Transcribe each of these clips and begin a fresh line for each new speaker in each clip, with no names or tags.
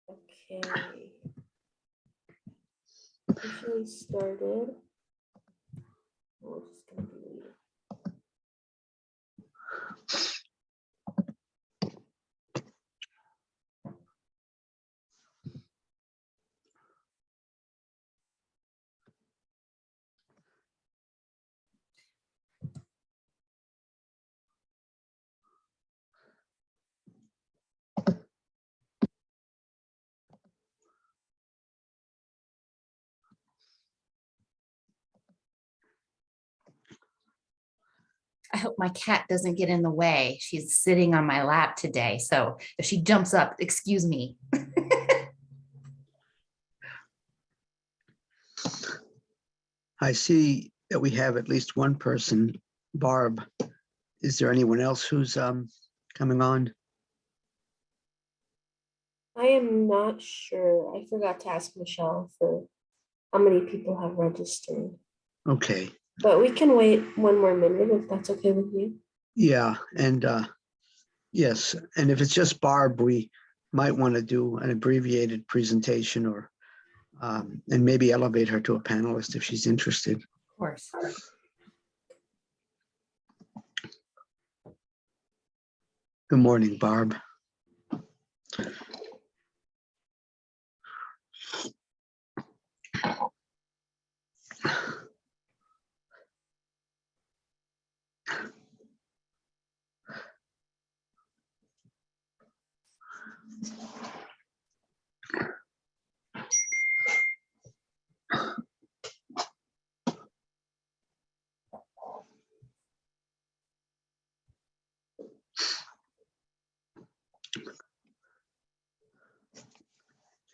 Okay. Officially started. We're just gonna be waiting.
I hope my cat doesn't get in the way. She's sitting on my lap today. So if she jumps up, excuse me.
I see that we have at least one person, Barb. Is there anyone else who's coming on?
I am not sure. I forgot to ask Michelle for how many people have registered.
Okay.
But we can wait one more minute if that's okay with you.
Yeah, and yes, and if it's just Barb, we might want to do an abbreviated presentation or and maybe elevate her to a panelist if she's interested.
Of course.
Good morning, Barb.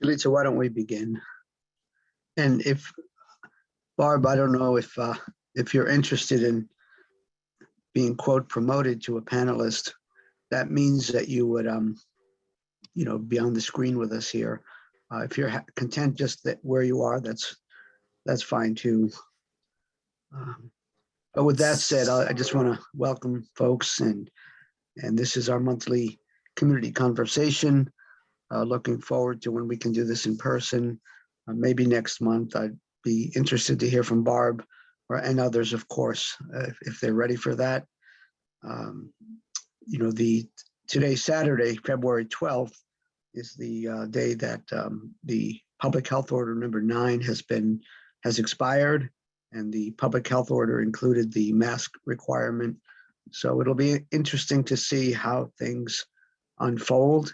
Lisa, why don't we begin? And if Barb, I don't know if you're interested in being quote promoted to a panelist, that means that you would be on the screen with us here. If you're content just that where you are, that's fine too. But with that said, I just want to welcome folks, and this is our monthly community conversation. Looking forward to when we can do this in person. Maybe next month. I'd be interested to hear from Barb and others, of course, if they're ready for that. Today's Saturday, February 12th, is the day that the public health order number 9 has expired, and the public health order included the mask requirement. So it'll be interesting to see how things unfold.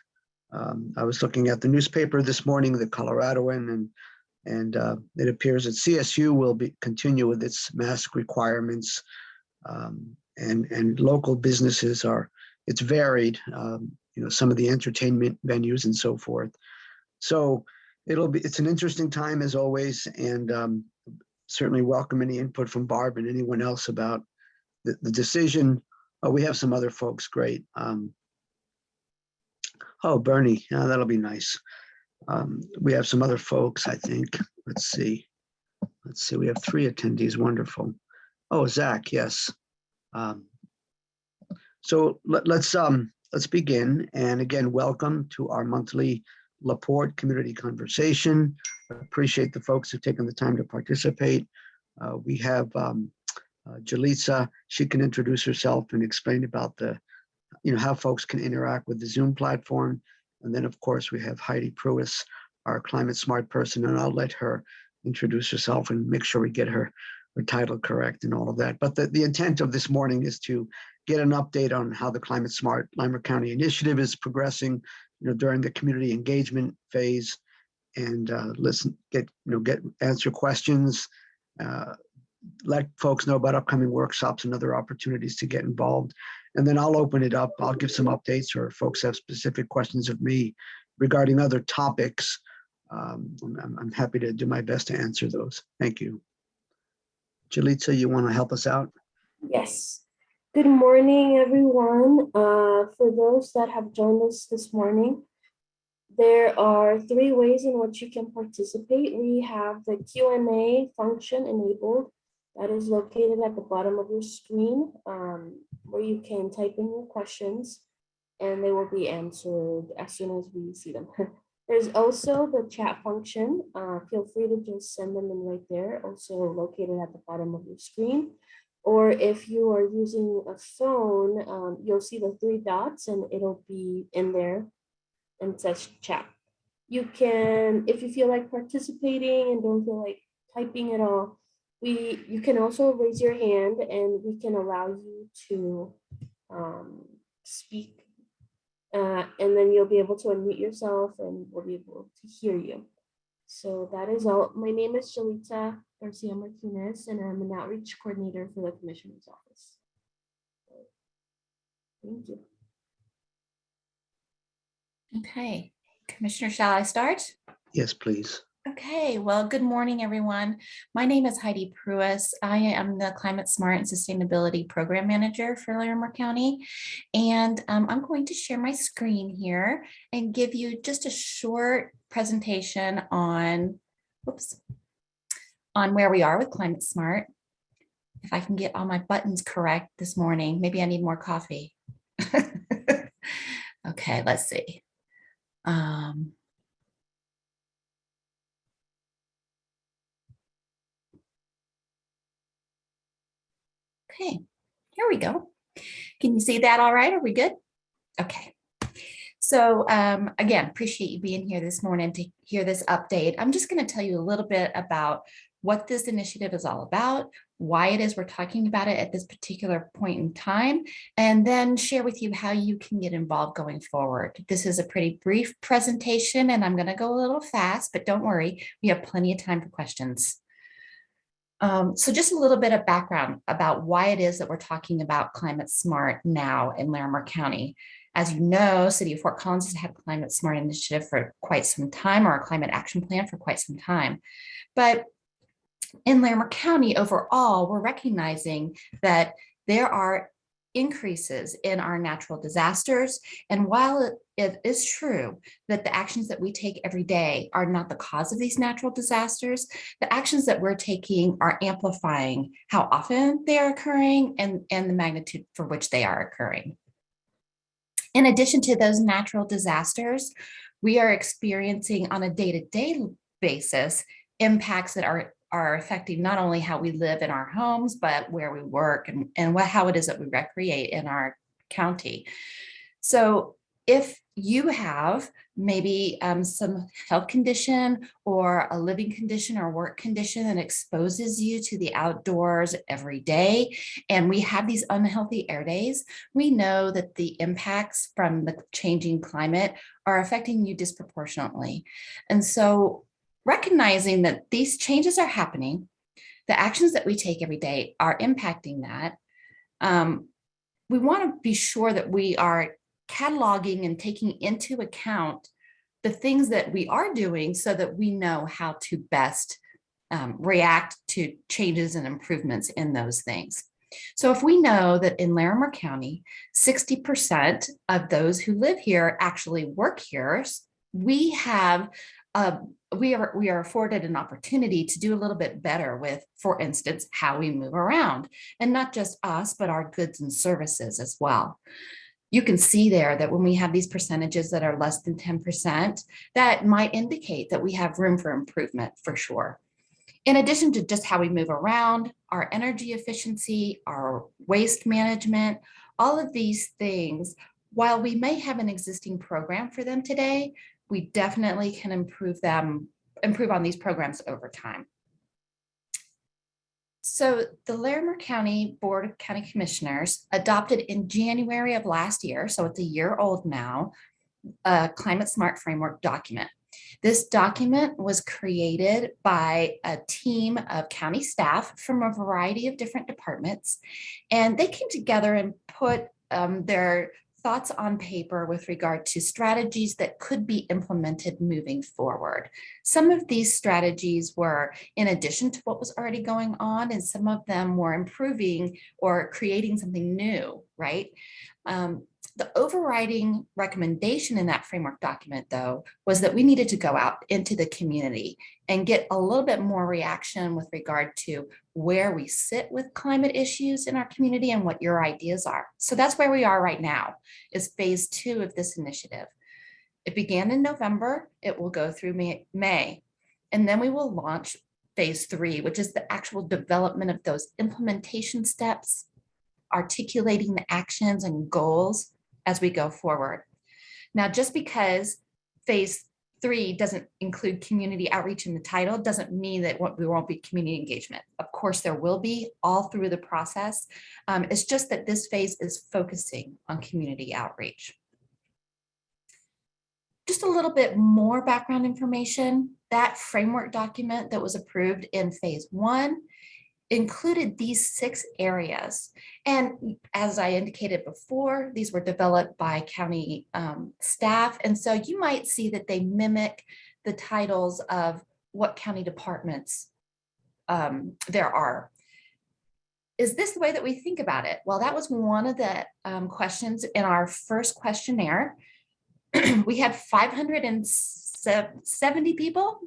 I was looking at the newspaper this morning, the Coloradoan, and it appears that CSU will continue with its mask requirements, and local businesses it's varied. Some of the entertainment venues and so forth. So it's an interesting time as always, and certainly welcome any input from Barb and anyone else about the decision. We have some other folks, great. Bernie, that'll be nice. We have some other folks, I think. Let's see. We have 3 attendees. Wonderful. Oh, Zach, yes. So let's begin. And again, welcome to our monthly Laporte community conversation. I appreciate the folks who've taken the time to participate. We have Jalitza. She can introduce herself and explain about how folks can interact with the Zoom platform. And then, of course, we have Heidi Pruess, our climate smart person, and I'll let her introduce herself and make sure we get her title correct and all of that. But the intent of this morning is to get an update on how the Climate Smart Lima County Initiative is progressing, during the community engagement phase, and answer questions, let folks know about upcoming workshops and other opportunities to get involved. And then I'll open it up. I'll give some updates, or if folks have specific questions of me regarding other topics, I'm happy to do my best to answer those. Thank you. Jalitza, you want to help us out?
Yes. Good morning, everyone. For those that have joined us this morning, there are 3 ways in which you can participate. We have the Q&A function enabled. That is located at the bottom of your screen, where you can type in your questions and they will be answered as soon as we see them. There's also the chat function. Feel free to just send them in right there, also located at the bottom of your screen. Or if you are using a phone, you'll see the three dots and it'll be in there and it says chat. You can, if you feel like participating and don't feel like typing at all, you can also raise your hand and we can allow you to speak. And then you'll be able to unmute yourself and we'll be able to hear you. So that is all. My name is Shalita Garcia Martinez, and I'm an outreach coordinator for the Commissioner's Office. Thank you.
Okay, Commissioner, shall I start?
Yes, please.
Okay, well, good morning, everyone. My name is Heidi Pruess. I am the Climate Smart and Sustainability Program Manager for Larimer County. And I'm going to share my screen here and give you just a short presentation on, on where we are with Climate Smart. If I can get all my buttons correct this morning, maybe I need more coffee. Okay, let's see. Okay, here we go. Can you see that all right? Are we good? Okay. So again, appreciate you being here this morning to hear this update. I'm just going to tell you a little bit about what this initiative is all about, why it is we're talking about it at this particular point in time, and then share with you how you can get involved going forward. This is a pretty brief presentation and I'm going to go a little fast, but don't worry, we have plenty of time for questions. So just a little bit of background about why it is that we're talking about Climate Smart now in Larimer County. As you know, City of Fort Collins has had a Climate Smart initiative for quite some time, or a climate action plan for quite some time. But in Larimer County overall, we're recognizing that there are increases in our natural disasters. And while it is true that the actions that we take every day are not the cause of these natural disasters, the actions that we're taking are amplifying how often they are occurring and the magnitude for which they are occurring. In addition to those natural disasters, we are experiencing on a day-to-day basis impacts that are affecting not only how we live in our homes, but where we work and how it is that we recreate in our county. So if you have maybe some health condition or a living condition or work condition that exposes you to the outdoors every day, and we have these unhealthy air days, we know that the impacts from the changing climate are affecting you disproportionately. And so recognizing that these changes are happening, the actions that we take every day are impacting that, we want to be sure that we are cataloging and taking into account the things that we are doing so that we know how to best react to changes and improvements in those things. So if we know that in Larimer County, 60% of those who live here actually work here, we have we are afforded an opportunity to do a little bit better with, for instance, how we move around, and not just us, but our goods and services as well. You can see there that when we have these percentages that are less than 10%, that might indicate that we have room for improvement for sure. In addition to just how we move around, our energy efficiency, our waste management, all of these things, while we may have an existing program for them today, we definitely can improve on these programs over time. So the Larimer County Board of County Commissioners adopted in January of last year, so it's a year old now, a Climate Smart Framework document. This document was created by a team of county staff from a variety of different departments, and they came together and put their thoughts on paper with regard to strategies that could be implemented moving forward. Some of these strategies were in addition to what was already going on, and some of them were improving or creating something new, right? The overriding recommendation in that framework document, though, was that we needed to go out into the community and get a little bit more reaction with regard to where we sit with climate issues in our community and what your ideas are. So that's where we are right now, is phase 2 of this initiative. It began in November. It will go through May. And then we will launch phase 3, which is the actual development of those implementation steps, articulating the actions and goals as we go forward. Now, just because phase 3 doesn't include community outreach in the title doesn't mean that we won't be community engagement. Of course, there will be all through the process. It's just that this phase is focusing on community outreach. Just a little bit more background information. That framework document that was approved in phase 1 included these 6 areas. And as I indicated before, these were developed by county staff. And so you might see that they mimic the titles of what county departments there are. Is this the way that we think about it? Well, that was one of the questions in our first questionnaire. We had 570 people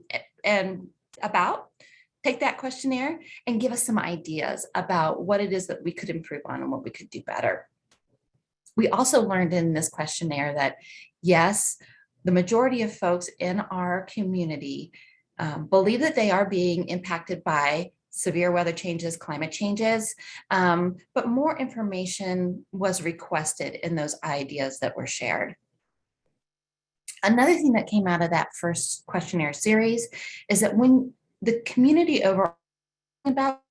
and about take that questionnaire and give us some ideas about what it is that we could improve on and what we could do better. We also learned in this questionnaire that, yes, the majority of folks in our community believe that they are being impacted by severe weather changes, climate changes, but more information was requested in those ideas that were shared. Another thing that came out of that first questionnaire series is that when the community overall about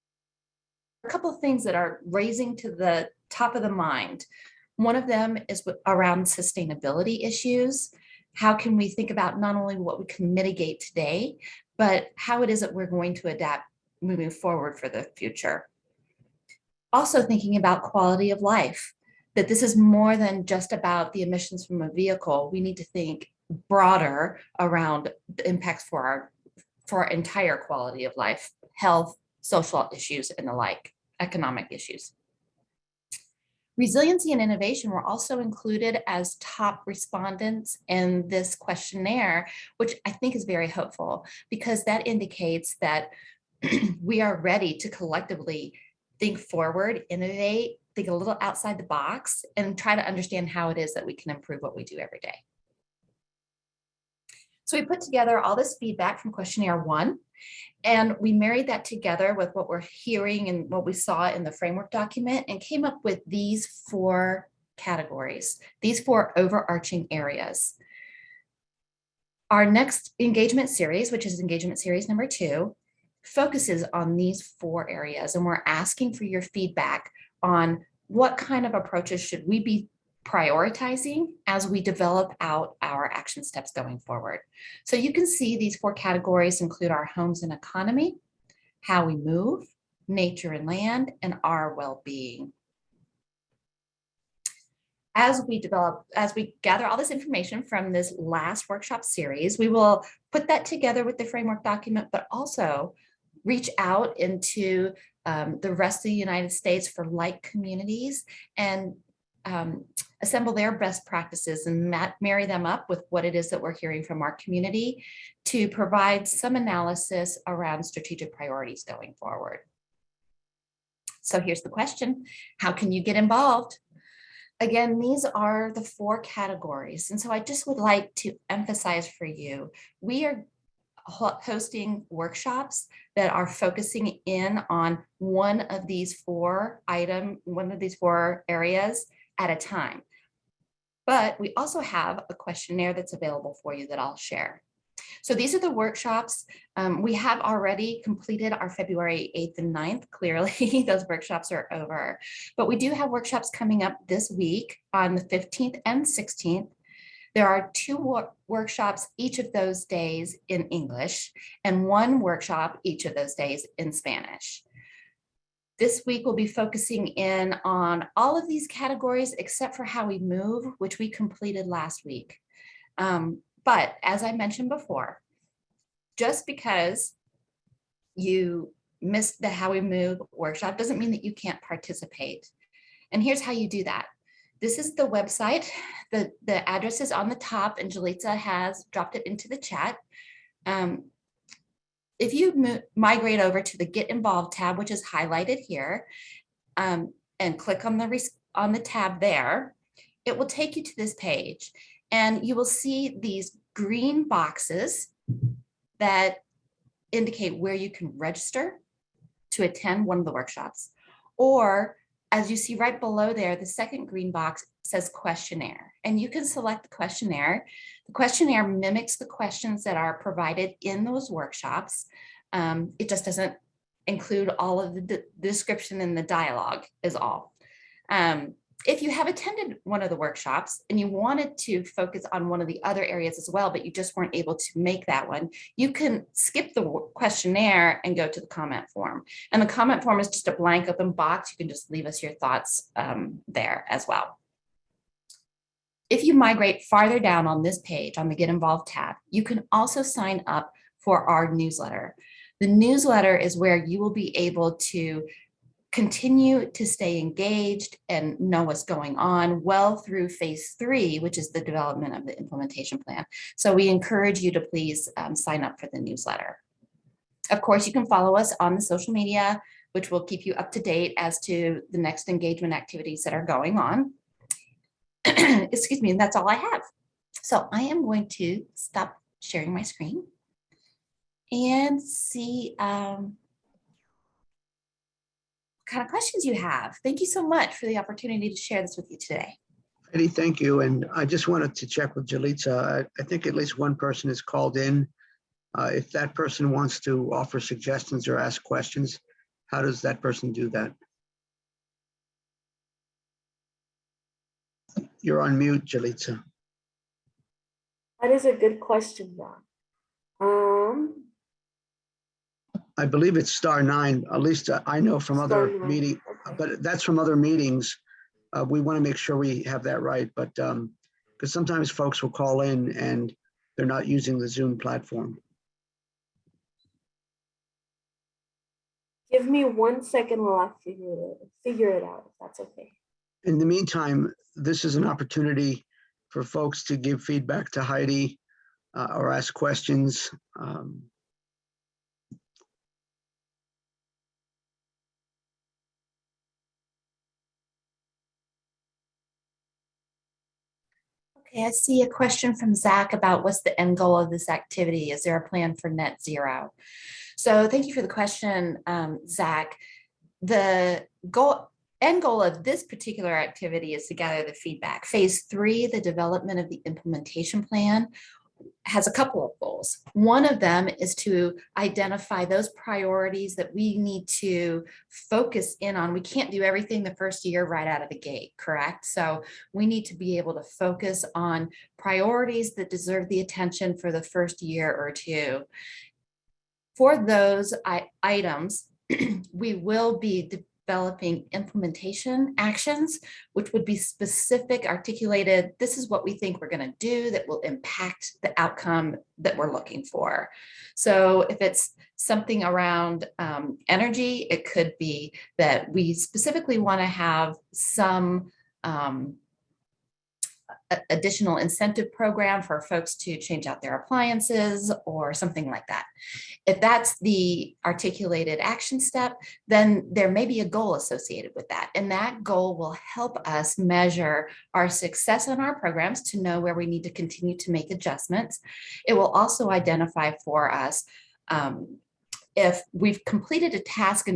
a couple of things that are raising to the top of the mind. One of them is around sustainability issues. How can we think about not only what we can mitigate today, but how it is that we're going to adapt moving forward for the future. Also thinking about quality of life, that this is more than just about the emissions from a vehicle. We need to think broader around the impacts for our entire quality of life, health, social issues, and the like, economic issues. Resiliency and innovation were also included as top respondents in this questionnaire, which I think is very hopeful because that indicates that we are ready to collectively think forward, innovate, think a little outside the box, and try to understand how it is that we can improve what we do every day. So we put together all this feedback from questionnaire 1, and we married that together with what we're hearing and what we saw in the framework document and came up with these 4 categories, these 4 overarching areas. Our next engagement series, which is engagement series number 2, focuses on these 4 areas, and we're asking for your feedback on what kind of approaches should we be prioritizing as we develop out our action steps going forward. So you can see these 4 categories include our homes and economy, how we move, nature and land, and our well-being. As we gather all this information from this last workshop series, we will put that together with the framework document, but also reach out into the rest of the United States for like communities and assemble their best practices and marry them up with what it is that we're hearing from our community to provide some analysis around strategic priorities going forward. So here's the question: how can you get involved? Again, these are the 4 categories. And so I just would like to emphasize for you, we are hosting workshops that are focusing in on one of these 4 areas at a time. But we also have a questionnaire that's available for you that I'll share. So these are the workshops. We have already completed our February 8th and 9th. Clearly, those workshops are over. But we do have workshops coming up this week on the 15th and 16th. There are 2 workshops each of those days in English and 1 workshop each of those days in Spanish. This week we'll be focusing in on all of these categories except for how we move, which we completed last week. But as I mentioned before, just because you missed the How We Move workshop doesn't mean that you can't participate. And here's how you do that. This is the website. The address is on the top, and Jalitza has dropped it into the chat. If you migrate over to the Get Involved tab, which is highlighted here, and click on the tab there, it will take you to this page. And you will see these green boxes that indicate where you can register to attend one of the workshops. Or as you see right below there, the second green box says questionnaire, and you can select the questionnaire. The questionnaire mimics the questions that are provided in those workshops. It just doesn't include all of the description and the dialogue is all. If you have attended one of the workshops and you wanted to focus on one of the other areas as well, but you just weren't able to make that one, you can skip the questionnaire and go to the comment form. And the comment form is just a blank open box. You can just leave us your thoughts there as well. If you migrate farther down on this page on the Get Involved tab, you can also sign up for our newsletter. The newsletter is where you will be able to continue to stay engaged and know what's going on well through phase 3, which is the development of the implementation plan. So we encourage you to please sign up for the newsletter. Of course, you can follow us on the social media, which will keep you up to date as to the next engagement activities that are going on. Excuse me, and that's all I have. So I am going to stop sharing my screen and see what kind of questions you have. Thank you so much for the opportunity to share this with you today.
Heidi, thank you. And I just wanted to check with Jalitza. I think at least one person is called in. If that person wants to offer suggestions or ask questions, how does that person do that? You're on mute, Jalitza.
That is a good question, Ron.
I believe it's *9. At least I know from other
*9,
meetings,
okay.
but that's from other meetings. We want to make sure we have that right, but because sometimes folks will call in and they're not using the Zoom platform.
Give me 1 second while I figure it out, if that's okay.
In the meantime, this is an opportunity for folks to give feedback to Heidi or ask questions.
Okay, I see a question from Zach about what's the end goal of this activity? Is there a plan for net zero? So thank you for the question, Zach. The end goal of this particular activity is to gather the feedback. Phase 3, the development of the implementation plan, has a couple of goals. One of them is to identify those priorities that we need to focus in on. We can't do everything the first year right out of the gate, correct? So we need to be able to focus on priorities that deserve the attention for the first year or two. For those items, we will be developing implementation actions, which would be specific, articulated. This is what we think we're going to do that will impact the outcome that we're looking for. So if it's something around energy, it could be that we specifically want to have some additional incentive program for folks to change out their appliances or something like that. If that's the articulated action step, then there may be a goal associated with that. And that goal will help us measure our success on our programs to know where we need to continue to make adjustments. It will also identify for us if we've completed a task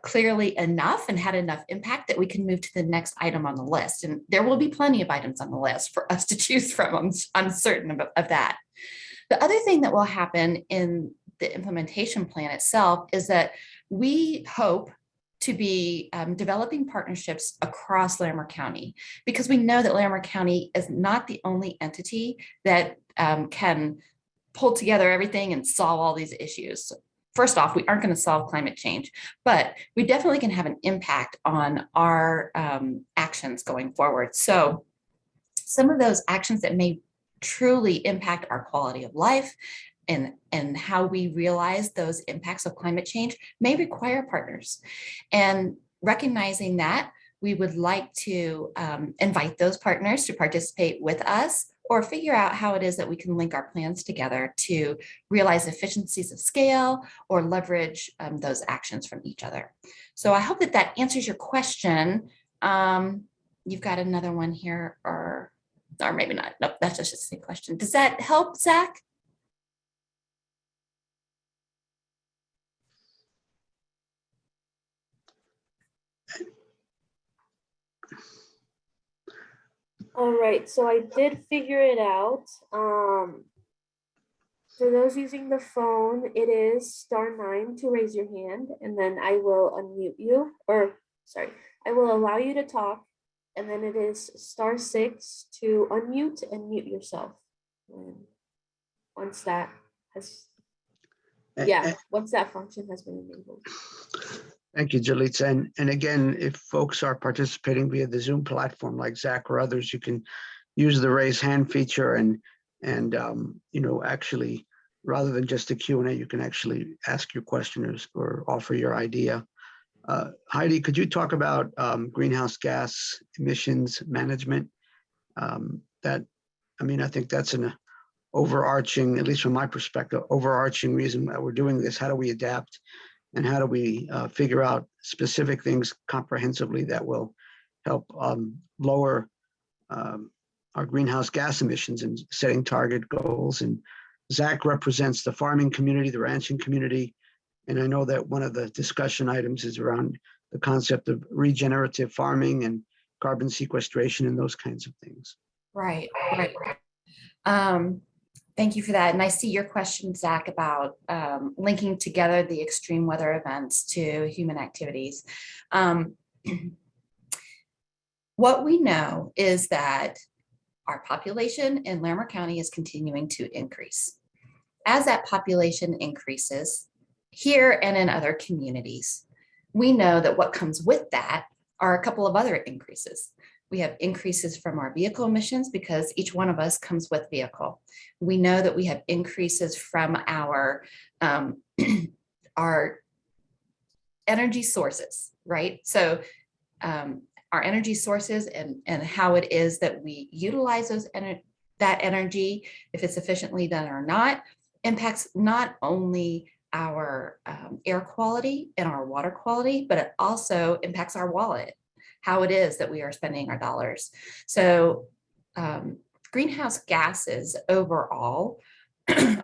clearly enough and had enough impact that we can move to the next item on the list. And there will be plenty of items on the list for us to choose from. I'm certain of that. The other thing that will happen in the implementation plan itself is that we hope to be developing partnerships across Larimer County, because we know that Larimer County is not the only entity that can pull together everything and solve all these issues. First off, we aren't going to solve climate change, but we definitely can have an impact on our actions going forward. So some of those actions that may truly impact our quality of life and how we realize those impacts of climate change may require partners. And recognizing that, we would like to invite those partners to participate with us, or figure out how it is that we can link our plans together to realize efficiencies of scale or leverage those actions from each other. So I hope that that answers your question. You've got another one here, or Or maybe not. Nope, that's just a silly question. Does that help, Zach?
All right, so I did figure it out. For those using the phone, it is *9 to raise your hand, and then I will unmute you, or sorry, I will allow you to talk, and then it is *6 to unmute and mute yourself. And once that has, once that function has been enabled.
Thank you, Jalitza. And again, if folks are participating via the Zoom platform like Zach or others, you can use the raise hand feature and actually, rather than just a Q&A, you can actually ask your question or offer your idea. Heidi, could you talk about greenhouse gas emissions management? I think that's an overarching, at least from my perspective, overarching reason why we're doing this. How do we adapt? And how do we figure out specific things comprehensively that will help lower our greenhouse gas emissions and setting target goals? And Zach represents the farming community, the ranching community. And I know that one of the discussion items is around the concept of regenerative farming and carbon sequestration and those kinds of things.
Right. Thank you for that. And I see your question, Zach, about linking together the extreme weather events to human activities. What we know is that our population in Larimer County is continuing to increase. As that population increases here and in other communities, we know that what comes with that are a couple of other increases. We have increases from our vehicle emissions because each one of us comes with vehicle. We know that we have increases from our energy sources, right? So our energy sources and how it is that we utilize that energy, if it's efficiently done or not, impacts not only our air quality and our water quality, but it also impacts our wallet, how it is that we are spending our dollars. So greenhouse gases overall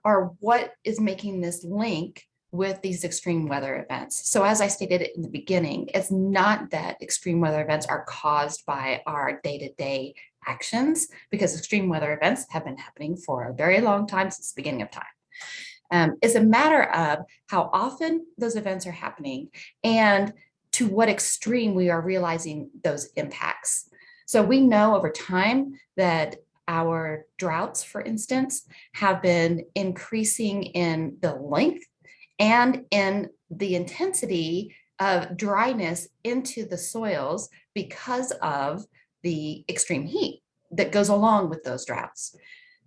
are what is making this link with these extreme weather events. So as I stated in the beginning, it's not that extreme weather events are caused by our day-to-day actions, because extreme weather events have been happening for a very long time, since the beginning of time. It's a matter of how often those events are happening and to what extreme we are realizing those impacts. So we know over time that our droughts, for instance, have been increasing in the length and in the intensity of dryness into the soils because of the extreme heat that goes along with those droughts.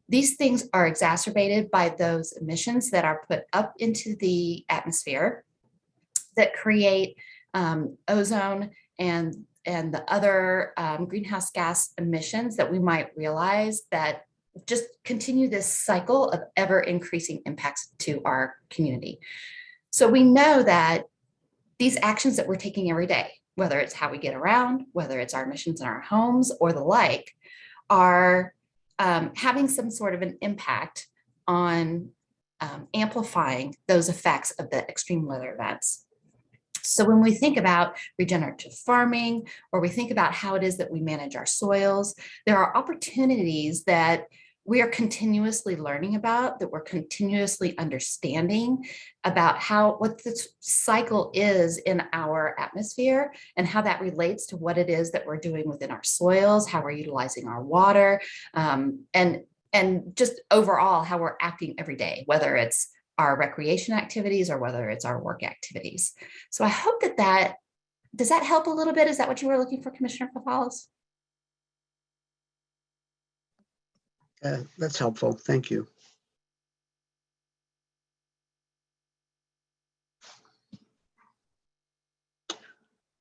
These things are exacerbated by those emissions that are put up into the atmosphere that create ozone and the other greenhouse gas emissions that we might realize that just continue this cycle of ever increasing impacts to our community. So we know that these actions that we're taking every day, whether it's how we get around, whether it's our emissions in our homes or the like, are having some sort of an impact on amplifying those effects of the extreme weather events. So when we think about regenerative farming, or we think about how it is that we manage our soils, there are opportunities that we are continuously learning about, that we're continuously understanding about what the cycle is in our atmosphere and how that relates to what it is that we're doing within our soils, how we're utilizing our water, and just overall how we're acting every day, whether it's our recreation activities or whether it's our work activities. So I hope does that help a little bit? Is that what you were looking for, Commissioner Papalos?
That's helpful. Thank you.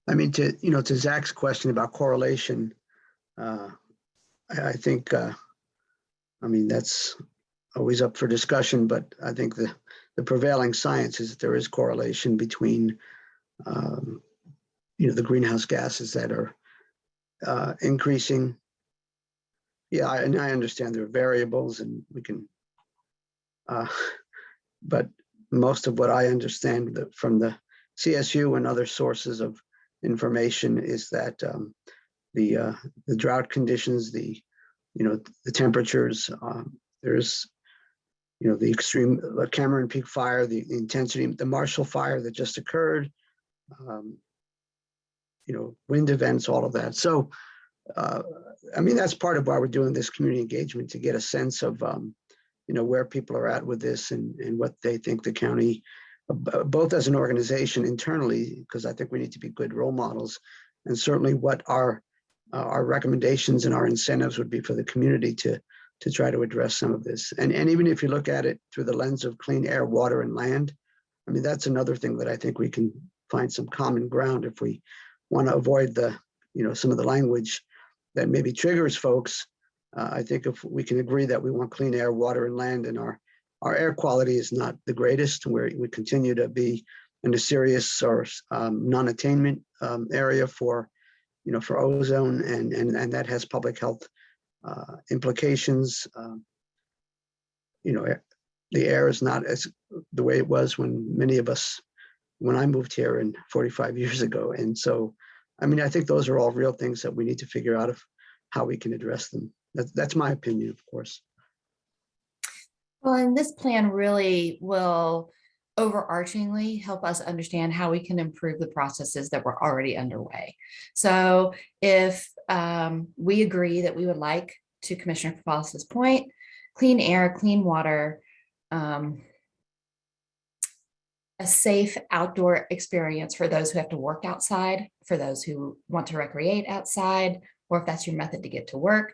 I mean, to Zach's question about correlation, I think, that's always up for discussion, but I think the prevailing science is that there is correlation between, the greenhouse gases that are increasing, Yeah, and I understand there are variables and we can, but most of what I understand from the CSU and other sources of information is that the drought conditions, the temperatures, there's the extreme Cameron Peak fire, the intensity, the Marshall fire that just occurred, wind events, all of that. So, I mean, that's part of why we're doing this community engagement, to get a sense of, where people are at with this and what they think the county, both as an organization internally, because I think we need to be good role models, and certainly what our recommendations and our incentives would be for the community to try to address some of this. And even if you look at it through the lens of clean air, water, and land, I mean, that's another thing that I think we can find some common ground if we want to avoid some of the language that maybe triggers folks. I think if we can agree that we want clean air, water, and land, and our air quality is not the greatest, where we continue to be in a serious or non-attainment area for ozone, and that has public health implications. The air is not as the way it was when I moved here 45 years ago. And so, I mean, I think those are all real things that we need to figure out how we can address them. That's my opinion, of course.
Well, and this plan really will overarchingly help us understand how we can improve the processes that were already underway. So if we agree that we would like, to Commissioner Kapala's point, clean air, clean water, a safe outdoor experience for those who have to work outside, for those who want to recreate outside, or if that's your method to get to work,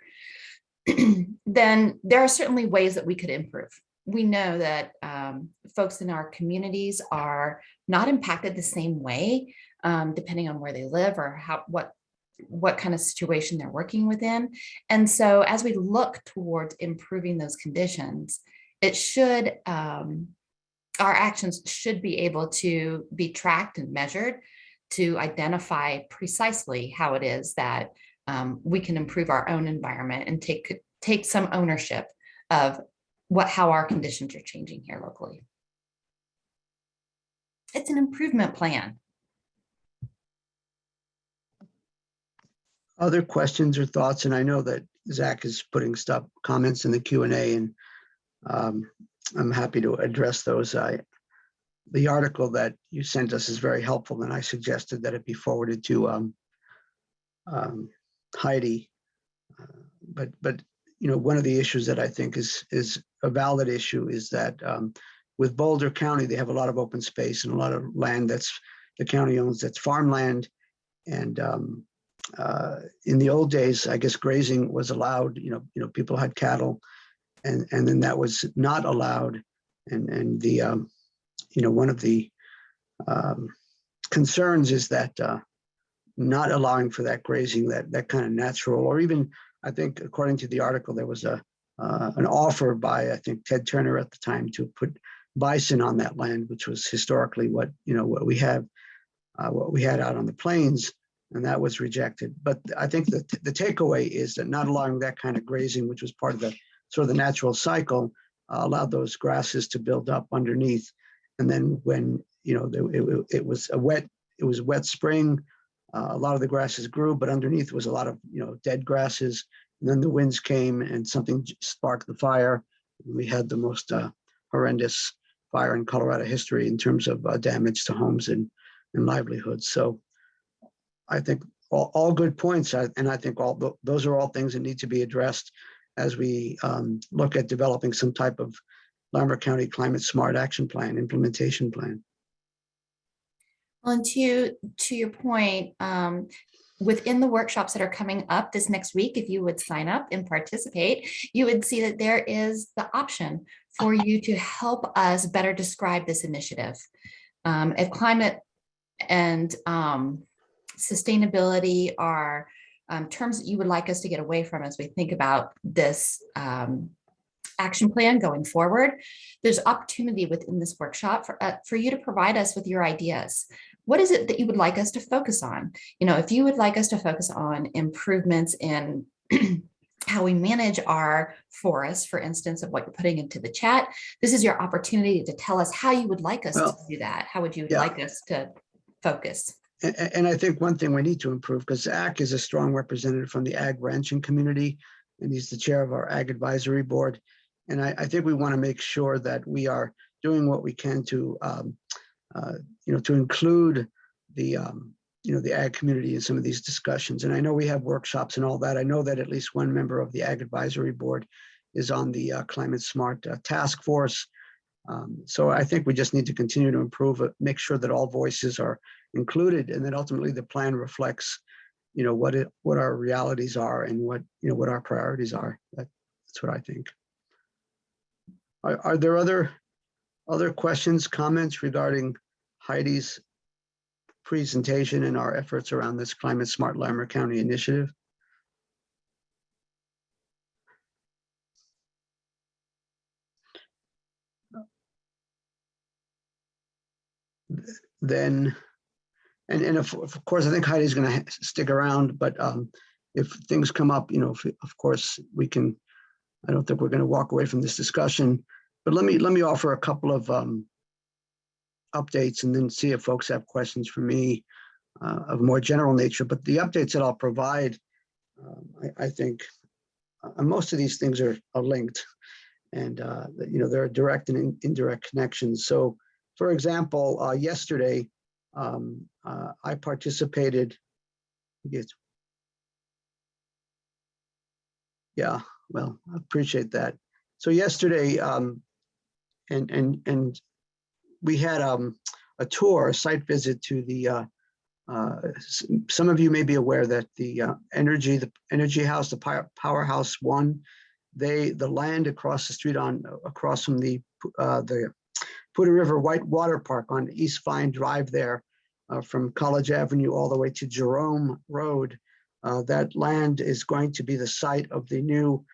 then there are certainly ways that we could improve. We know that folks in our communities are not impacted the same way, depending on where they live or what kind of situation they're working within. And so as we look towards improving those conditions, it should, our actions should be able to be tracked and measured to identify precisely how it is that we can improve our own environment and take some ownership of how our conditions are changing here locally. It's an improvement plan.
Other questions or thoughts? And I know that Zach is putting comments in the Q&A, and I'm happy to address those. The article that you sent us is very helpful, and I suggested that it be forwarded to Heidi. But one of the issues that I think is a valid issue is that with Boulder County, they have a lot of open space and a lot of land that's the county owns, that's farmland. And in the old days, I guess grazing was allowed. People had cattle, and then that was not allowed. And the one of the concerns is that not allowing for that grazing, that kind of natural, or even, I think, according to the article, there was an offer by, I think, Ted Turner at the time to put bison on that land, which was historically what we had out on the plains, and that was rejected. But I think that the takeaway is that not allowing that kind of grazing, which was part of the sort of the natural cycle, allowed those grasses to build up underneath. And then when it was a wet spring, a lot of the grasses grew, but underneath was a lot of dead grasses. And then the winds came and something sparked the fire. We had the most horrendous fire in Colorado history in terms of damage to homes and livelihoods. So I think all good points, and I think those are all things that need to be addressed as we look at developing some type of Larimer County Climate Smart Action Plan, implementation plan.
Well, and to your point, within the workshops that are coming up this next week, if you would sign up and participate, you would see that there is the option for you to help us better describe this initiative. If climate and sustainability are terms that you would like us to get away from as we think about this action plan going forward, there's opportunity within this workshop for you to provide us with your ideas. What is it that you would like us to focus on? If you would like us to focus on improvements in how we manage our forests, for instance, of what you're putting into the chat. This is your opportunity to tell us how you would like us to do that. How would you
Yeah.
like us to focus?
And I think one thing we need to improve, because Zach is a strong representative from the ag ranching community, and he's the chair of our ag advisory board. And I think we want to make sure that we are doing what we can to, to include the, the ag community in some of these discussions. And I know we have workshops and all that. I know that at least one member of the ag advisory board is on the climate smart task force. So I think we just need to continue to improve it, make sure that all voices are included, and that ultimately the plan reflects, what our realities are and what our priorities are. That's what I think. Are there other questions, comments regarding Heidi's presentation and our efforts around this Climate Smart Larimer County initiative? Then, and of course, I think Heidi's going to stick around, but if things come up, of course, we can. I don't think we're going to walk away from this discussion, but let me offer a couple of updates and then see if folks have questions for me of more general nature. But the updates that I'll provide, I think most of these things are linked, and there are direct and indirect connections. So, for example, yesterday, I participated. Yeah, well, I appreciate that. So yesterday, and we had a tour, a site visit to the. Some of you may be aware that the energy house, the Powerhouse One, the land across the street across from the Putah River White Water Park on East Vine Drive there, from College Avenue all the way to Jerome Road. That land is going to be the site of the new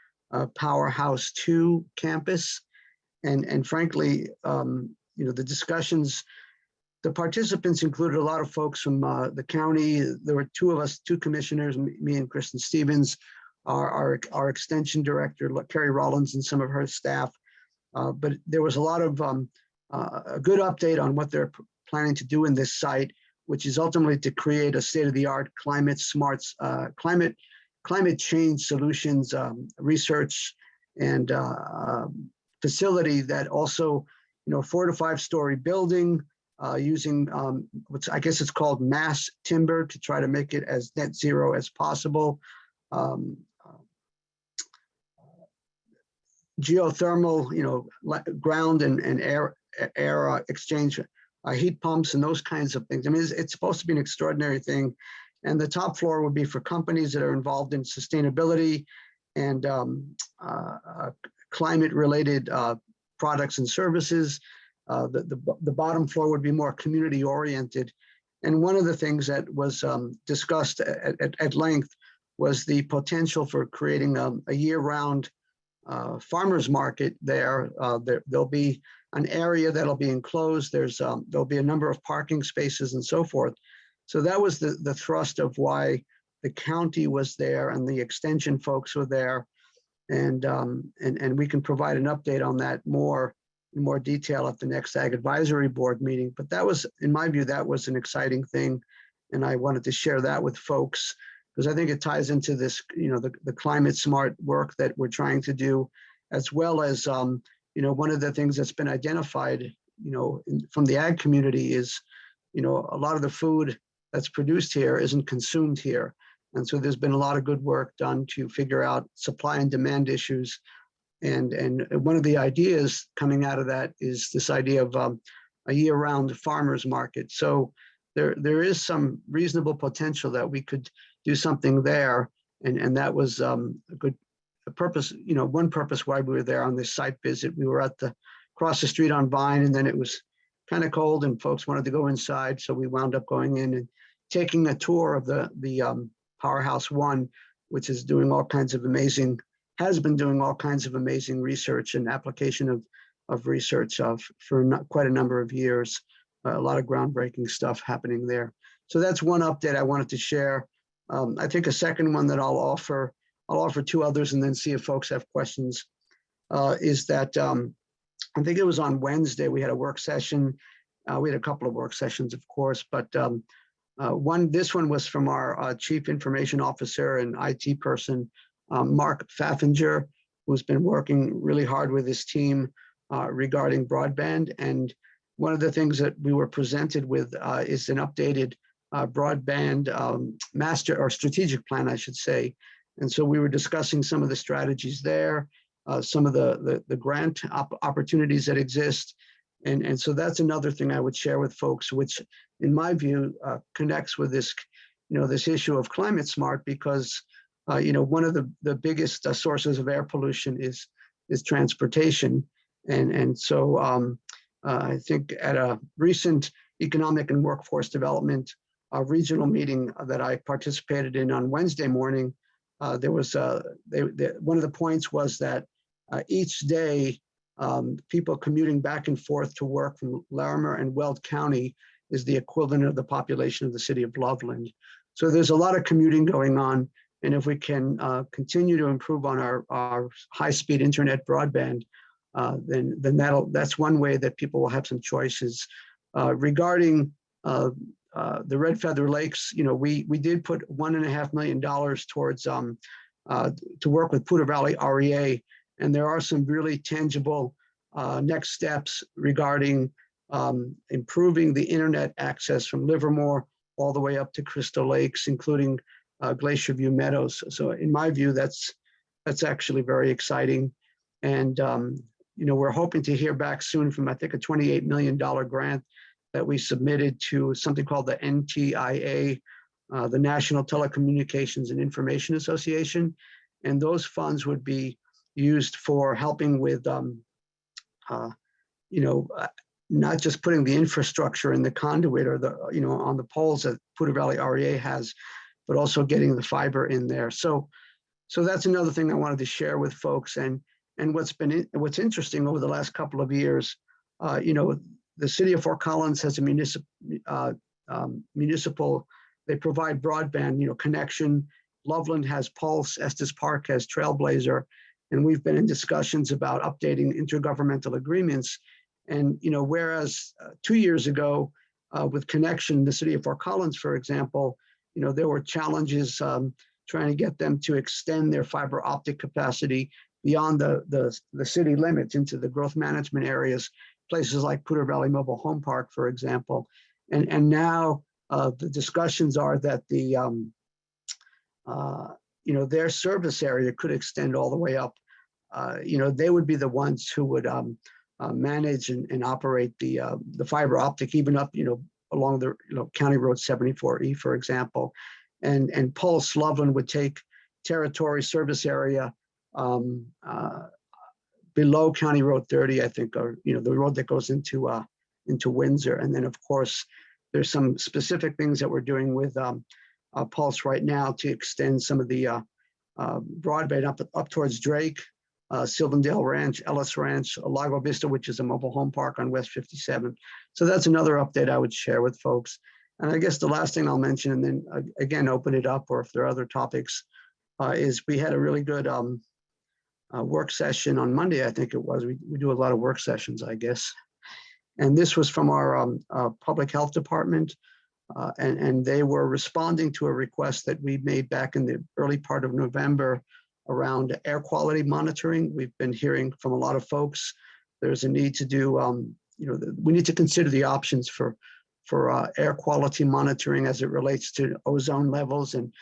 Powerhouse 2 campus. And frankly, the discussions, the participants included a lot of folks from the county. There were two commissioners, me and Kristen Stevens, our extension director, Carrie Rollins, and some of her staff. But there was a lot of a good update on what they're planning to do in this site, which is ultimately to create a state-of-the-art climate smart, climate change solutions research and facility that also, 4 to 5 story building using what's, I guess it's called mass timber to try to make it as net zero as possible. Geothermal, ground and air exchange, heat pumps and those kinds of things. I mean, it's supposed to be an extraordinary thing. And the top floor would be for companies that are involved in sustainability and climate-related products and services. The bottom floor would be more community-oriented. And one of the things that was discussed at length was the potential for creating a year-round farmers market there. There'll be an area that'll be enclosed. There'll be a number of parking spaces and so forth. So that was the thrust of why the county was there and the extension folks were there, and we can provide an update on that in more detail at the next Ag Advisory Board meeting. But that was, in my view, that was an exciting thing, and I wanted to share that with folks because I think it ties into this, the climate smart work that we're trying to do, as well as one of the things that's been identified, from the ag community is, a lot of the food that's produced here isn't consumed here. And so there's been a lot of good work done to figure out supply and demand issues. And one of the ideas coming out of that is this idea of a year-round farmers market. So there is some reasonable potential that we could do something there. And that was a good purpose, one purpose why we were there on this site visit. We were across the street on Vine, and then it was kind of cold and folks wanted to go inside. So we wound up going in and taking a tour of the Powerhouse One, which is doing all kinds of amazing, has been doing all kinds of amazing research and application of research for quite a number of years. A lot of groundbreaking stuff happening there. So that's one update I wanted to share. I think a second one that I'll offer I'll offer two others and then see if folks have questions, is that I think it was on Wednesday, we had a work session. We had a couple of work sessions, of course, but this one was from our Chief Information Officer and IT person, Mark Pfaffinger, who's been working really hard with his team regarding broadband. And one of the things that we were presented with is an updated broadband master or strategic plan, I should say. And so we were discussing some of the strategies there, some of the grant opportunities that exist. And so that's another thing I would share with folks, which in my view connects with this, this issue of climate smart, because one of the biggest sources of air pollution is transportation. And so I think at a recent economic and workforce development regional meeting that I participated in on Wednesday morning, there was one of the points was that each day people commuting back and forth to work from Larimer and Weld County is the equivalent of the population of the city of Loveland. So there's a lot of commuting going on. And if we can continue to improve on our high-speed internet broadband, then that's one way that people will have some choices. Regarding the Red Feather Lakes, we did put $1.5 million towards to work with Poudre Valley REA, and there are some really tangible next steps regarding improving the internet access from Livermore all the way up to Crystal Lakes, including Glacier View Meadows. So in my view, that's actually very exciting. And we're hoping to hear back soon from, I think, a $28 million grant that we submitted to something called the NTIA, the National Telecommunications and Information Association. And those funds would be used for helping with, not just putting the infrastructure in the conduit or the, on the poles that Poudre Valley REA has, but also getting the fiber in there. So that's another thing I wanted to share with folks. And what's interesting over the last couple of years, the city of Fort Collins has a municipal, they provide broadband, connection. Loveland has Pulse, Estes Park has Trailblazer, and we've been in discussions about updating intergovernmental agreements. And, whereas 2 years ago with connection, the city of Fort Collins, for example, there were challenges trying to get them to extend their fiber optic capacity beyond the city limits into the growth management areas, places like Poudre Valley Mobile Home Park, for example. And now the discussions are that their service area could extend all the way up. They would be the ones who would manage and operate the fiber optic, even up, along the County Road 74E, for example. And Pulse Loveland would take territory service area below County Road 30, I think, or the road that goes into Windsor. And then, of course, there's some specific things that we're doing with Pulse right now to extend some of the broadband up towards Drake, Sylvandale Ranch, Ellis Ranch, Lago Vista, which is a mobile home park on West 57. So that's another update I would share with folks. And I guess the last thing I'll mention, and then again, open it up, or if there are other topics, is we had a really good work session on Monday, I think it was. We do a lot of work sessions, I guess. And this was from our public health department. And they were responding to a request that we made back in the early part of November around air quality monitoring. We've been hearing from a lot of folks. There's a need to do, we need to consider the options for air quality monitoring as it relates to ozone levels and,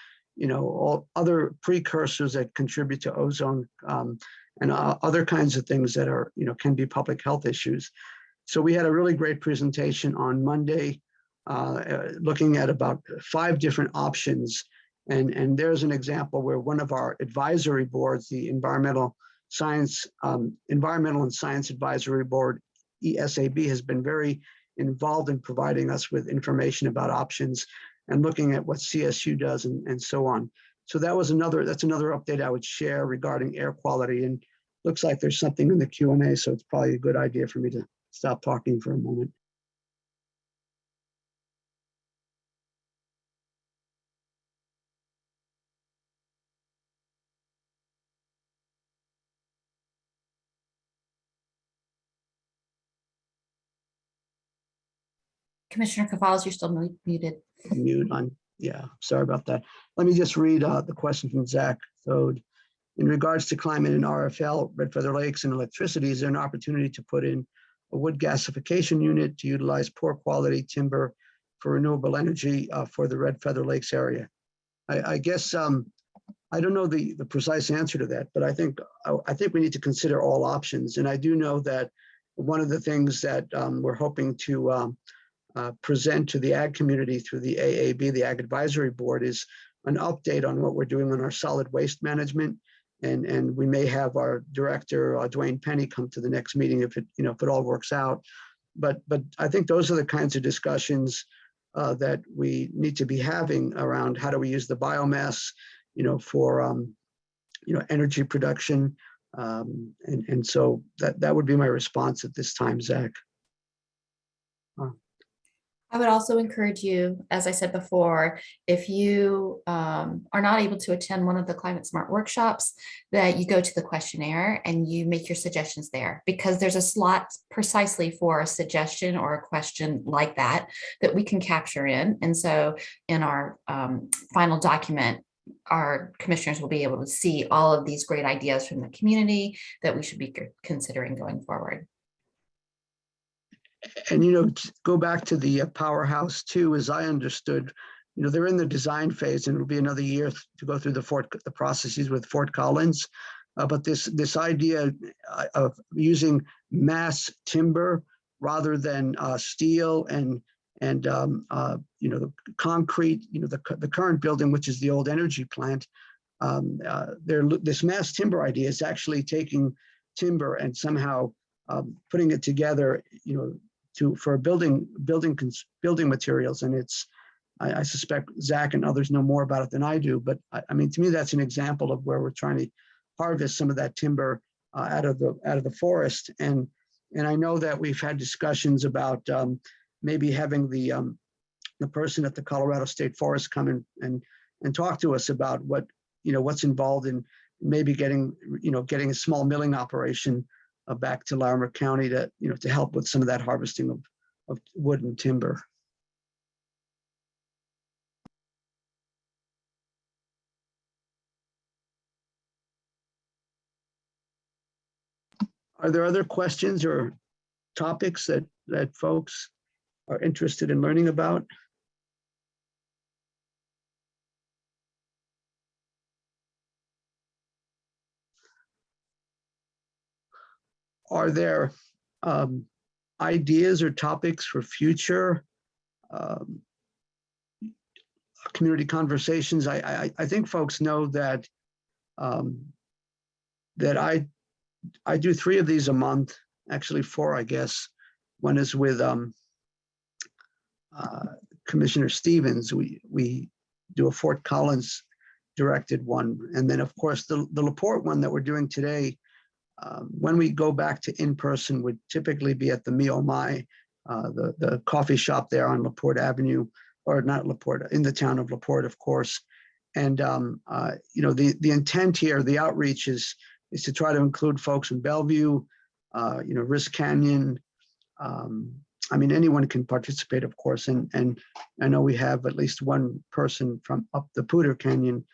all other precursors that contribute to ozone and other kinds of things that are, can be public health issues. So we had a really great presentation on Monday, looking at about 5 different options. And there's an example where one of our advisory boards, the Environmental and Science Advisory Board, ESAB, has been very involved in providing us with information about options and looking at what CSU does and so on. So that's another update I would share regarding air quality. And looks like there's something in the Q&A, so it's probably a good idea for me to stop talking for a moment.
Commissioner Cavales, you're still muted.
Mute on. Yeah, sorry about that. Let me just read the question from Zach Thode. In regards to climate and RFL, Red Feather Lakes and electricity, is there an opportunity to put in a wood gasification unit to utilize poor quality timber for renewable energy for the Red Feather Lakes area? I guess I don't know the precise answer to that, but I think we need to consider all options. And I do know that one of the things that we're hoping to present to the ag community through the AAB, the Ag Advisory Board, is an update on what we're doing on our solid waste management. And we may have our director, Dwayne Penny, come to the next meeting if it all works out. But I think those are the kinds of discussions that we need to be having around how do we use the biomass, for energy production. And so that would be my response at this time, Zach.
I would also encourage you, as I said before, if you are not able to attend one of the Climate Smart workshops, that you go to the questionnaire and you make your suggestions there, because there's a slot precisely for a suggestion or a question like that we can capture in. And so in our final document, our commissioners will be able to see all of these great ideas from the community that we should be considering going forward.
And, go back to the powerhouse too, as I understood, they're in the design phase and it'll be another year to go through the processes with Fort Collins. But this idea of using mass timber rather than steel and the concrete, the current building, which is the old energy plant, this mass timber idea is actually taking timber and somehow putting it together, for building materials. And I suspect Zach and others know more about it than I do, but I mean, to me, that's an example of where we're trying to harvest some of that timber out of the forest. And I know that we've had discussions about maybe having the person at the Colorado State Forest come in and talk to us about what's involved in maybe getting a small milling operation back to Larimer County to help with some of that harvesting of wood and timber. Are there other questions or topics that folks are interested in learning about? Are there ideas or topics for future community conversations? I think folks know that that I do 3 of these a month, actually 4, I guess. One is with Commissioner Stevens. We do a Fort Collins directed one, and then of course the Laporte one that we're doing today. When we go back to in-person, would typically be at the Me Oh My, the coffee shop there on Laporte Avenue, or not Laporte, in the town of Laporte, of course. And the intent here, the outreach is to try to include folks in Bellevue, Risk Canyon. I mean, anyone can participate, of course, and I know we have at least one person from up the Poudre Canyon.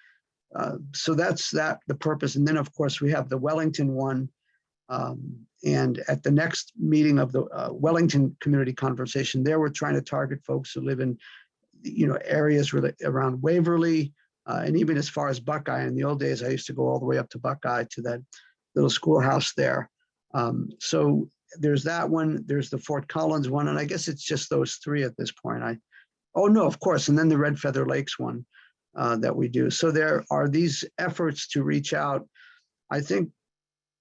So that's the purpose. And then, of course, we have the Wellington one. And at the next meeting of the Wellington Community Conversation, there we're trying to target folks who live in, areas really around Waverly, and even as far as Buckeye. In the old days, I used to go all the way up to Buckeye to that little schoolhouse there. So there's that one. There's the Fort Collins one, and I guess it's just those 3 at this point. Oh no, of course, and then the Red Feather Lakes one. That we do. So there are these efforts to reach out. I think,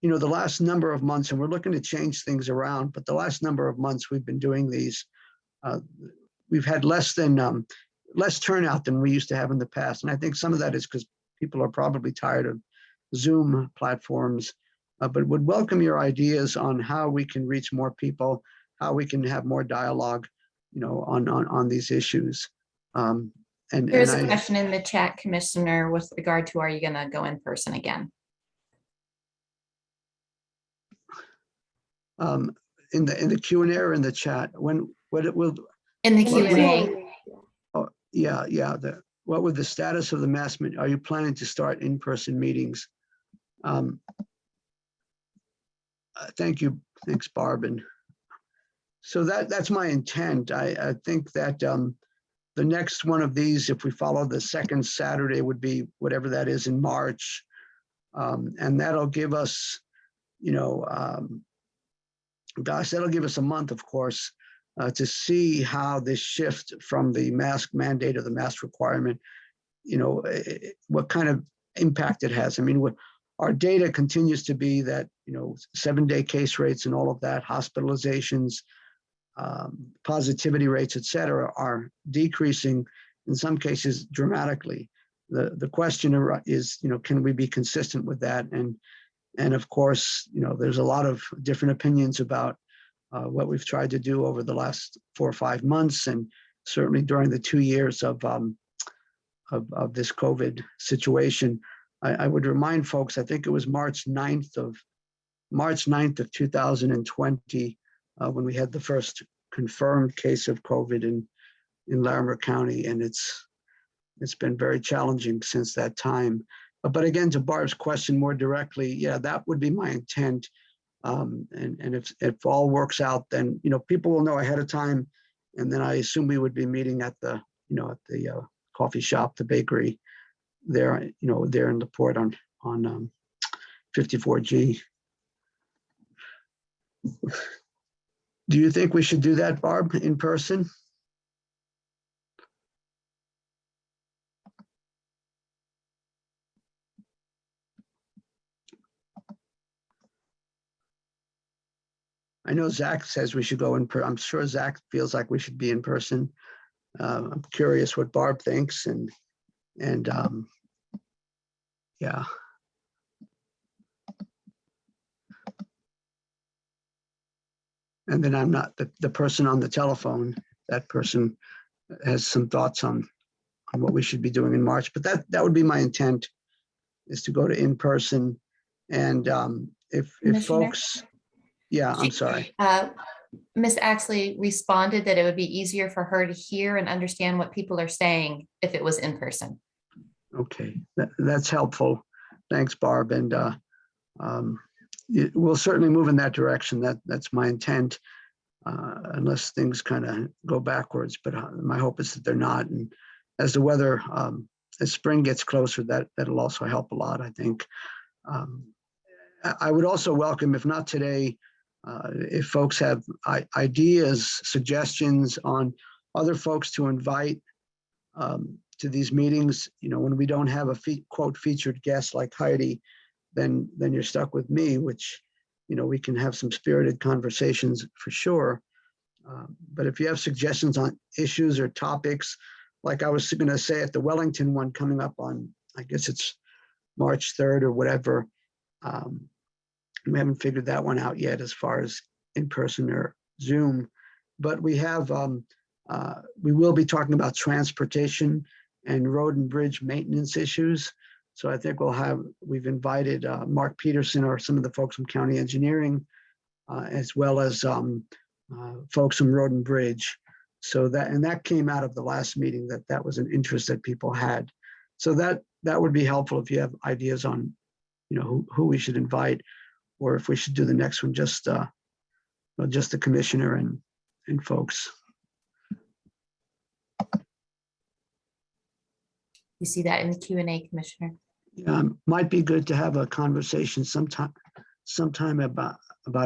the last number of months, and we're looking to change things around, but the last number of months we've been doing these, we've had less turnout than we used to have in the past. And I think some of that is because people are probably tired of Zoom platforms, but would welcome your ideas on how we can reach more people, how we can have more dialogue, on these issues.
There's a question in the chat, Commissioner, with regard to, are you going to go in person again?
In the Q&A or in the chat,
In the
And
Q
the
and A.
Q&A, yeah.
Oh, yeah. What would the status of the mass, are you planning to start in-person meetings? Thank you. Thanks, Barb. And so that's my intent. I think that the next one of these, if we follow the second Saturday, would be whatever that is in March. And that'll give us, that'll give us a month, of course, to see how this shift from the mask mandate or the mask requirement, what kind of impact it has. I mean, our data continues to be that, 7-day case rates and all of that, hospitalizations, positivity rates, et cetera, are decreasing, in some cases dramatically. The question is, can we be consistent with that? And of course, there's a lot of different opinions about what we've tried to do over the last 4 or 5 months, and certainly during the 2 years of this COVID situation. I would remind folks, I think it was March 9th of 2020, when we had the first confirmed case of COVID in Larimer County, and it's been very challenging since that time. But again, to Barb's question more directly, yeah, that would be my intent. And if all works out, then people will know ahead of time, and then I assume we would be meeting at the coffee shop, the bakery there, there in Laporte on 54G. Do you think we should do that, Barb, in person? I know Zach says we should go in person. I'm sure Zach feels like we should be in person. I'm curious what Barb thinks, and yeah. And then I'm not the person on the telephone. That person has some thoughts on what we should be doing in March. But that would be my intent, is to go to in person. And if folks, yeah, I'm sorry.
Ms. Axley responded that it would be easier for her to hear and understand what people are saying if it was in person.
Okay, that's helpful. Thanks, Barb. And we'll certainly move in that direction. That's my intent, unless things kind of go backwards. But my hope is that they're not. And as the weather, as spring gets closer, that'll also help a lot, I think. I would also welcome, if not today, if folks have ideas, suggestions on other folks to invite to these meetings. When we don't have a quote featured guest like Heidi, then you're stuck with me, which we can have some spirited conversations for sure. But if you have suggestions on issues or topics, like I was going to say at the Wellington one coming up on, I guess it's March 3rd or whatever. We haven't figured that one out yet as far as in person or Zoom, but we have, we will be talking about transportation and road and bridge maintenance issues. So I think we've invited Mark Peterson or some of the folks from county engineering, as well as folks from road and bridge. So that came out of the last meeting, that was an interest that people had. So that would be helpful if you have ideas on, who we should invite, or if we should do the next one, just the commissioner and folks.
You see that in the Q&A, Commissioner?
Might be good to have a conversation sometime about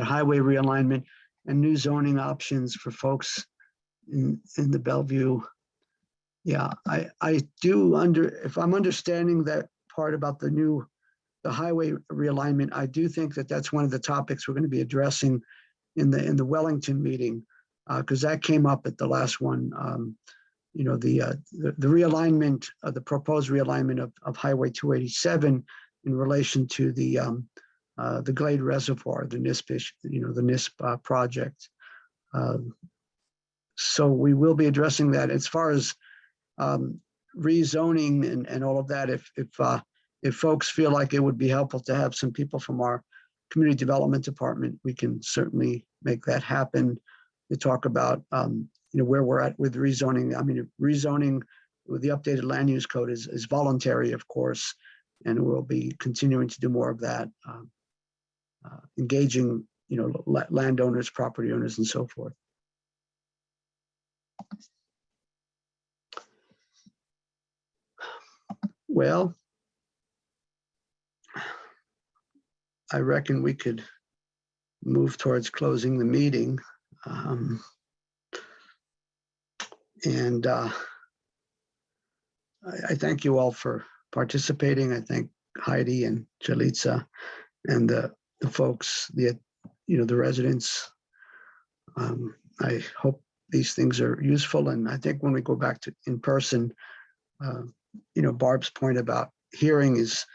highway realignment and new zoning options for folks in the Bellevue. Yeah, I do if I'm understanding that part about the highway realignment, I do think that's one of the topics we're going to be addressing in the Wellington meeting, because that came up at the last one. The realignment, the proposed realignment of Highway 287 in relation to the Glade Reservoir, the NISP project. So we will be addressing that. As far as rezoning and all of that, if folks feel like it would be helpful to have some people from our community development department, we can certainly make that happen. To talk about where we're at with rezoning. I mean, rezoning with the updated land use code is voluntary, of course, and we'll be continuing to do more of that, engaging, landowners, property owners, and so forth. Well, I reckon we could move towards closing the meeting. And I thank you all for participating. I thank Heidi and Jalitza and the folks, the residents. I hope these things are useful. And I think when we go back to in person, Barb's point about hearing is,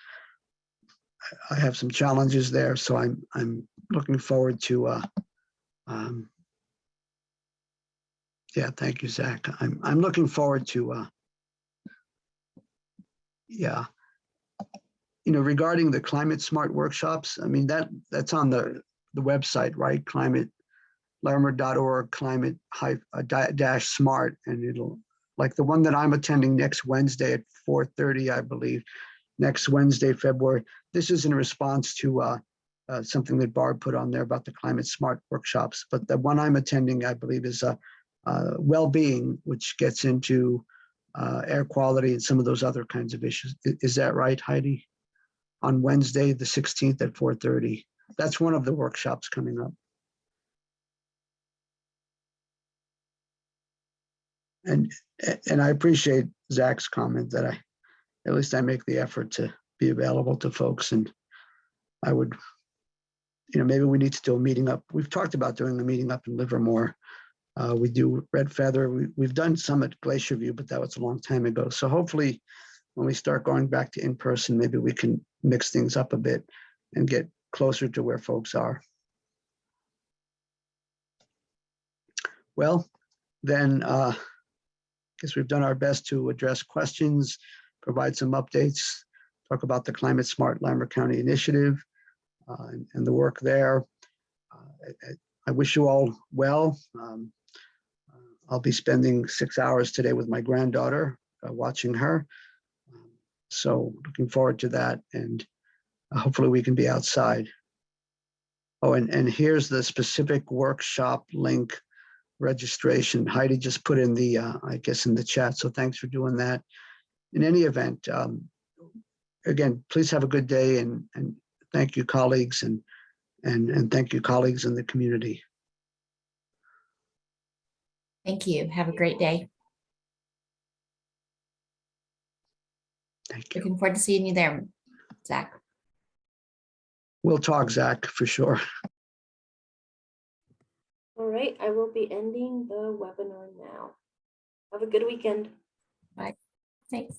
I have some challenges there. So I'm looking forward to, yeah, thank you, Zach. I'm looking forward to, yeah, regarding the climate smart workshops. I mean, that's on the website, right? Larimer.org climate-smart, and it'll, like the one that I'm attending next Wednesday at 4:30, I believe, next Wednesday, February. This is in response to something that Barb put on there about the climate smart workshops. But the one I'm attending, I believe, is well-being, which gets into air quality and some of those other kinds of issues. Is that right, Heidi? On Wednesday, the 16th at 4:30. That's one of the workshops coming up. And I appreciate Zach's comment that at least I make the effort to be available to folks. And I would, maybe we need to do a meeting up. We've talked about doing a meeting up in Livermore. We do Red Feather. We've done some at Glacier View, but that was a long time ago. So hopefully when we start going back to in-person, maybe we can mix things up a bit and get closer to where folks are. Well, then I guess we've done our best to address questions, provide some updates, talk about the Climate Smart Larimer County Initiative and the work there. I wish you all well. I'll be spending 6 hours today with my granddaughter, watching her. So looking forward to that, and hopefully we can be outside. Oh, and here's the specific workshop link registration. Heidi just put in the, I guess, in the chat. So thanks for doing that. In any event, again, please have a good day, and thank you, colleagues, and thank you, colleagues in the community.
Thank you. Have a great day.
Thank you.
Looking forward to seeing you there, Zach.
We'll talk, Zach, for sure.
All right, I will be ending the webinar now. Have a good weekend.
Bye. Thanks.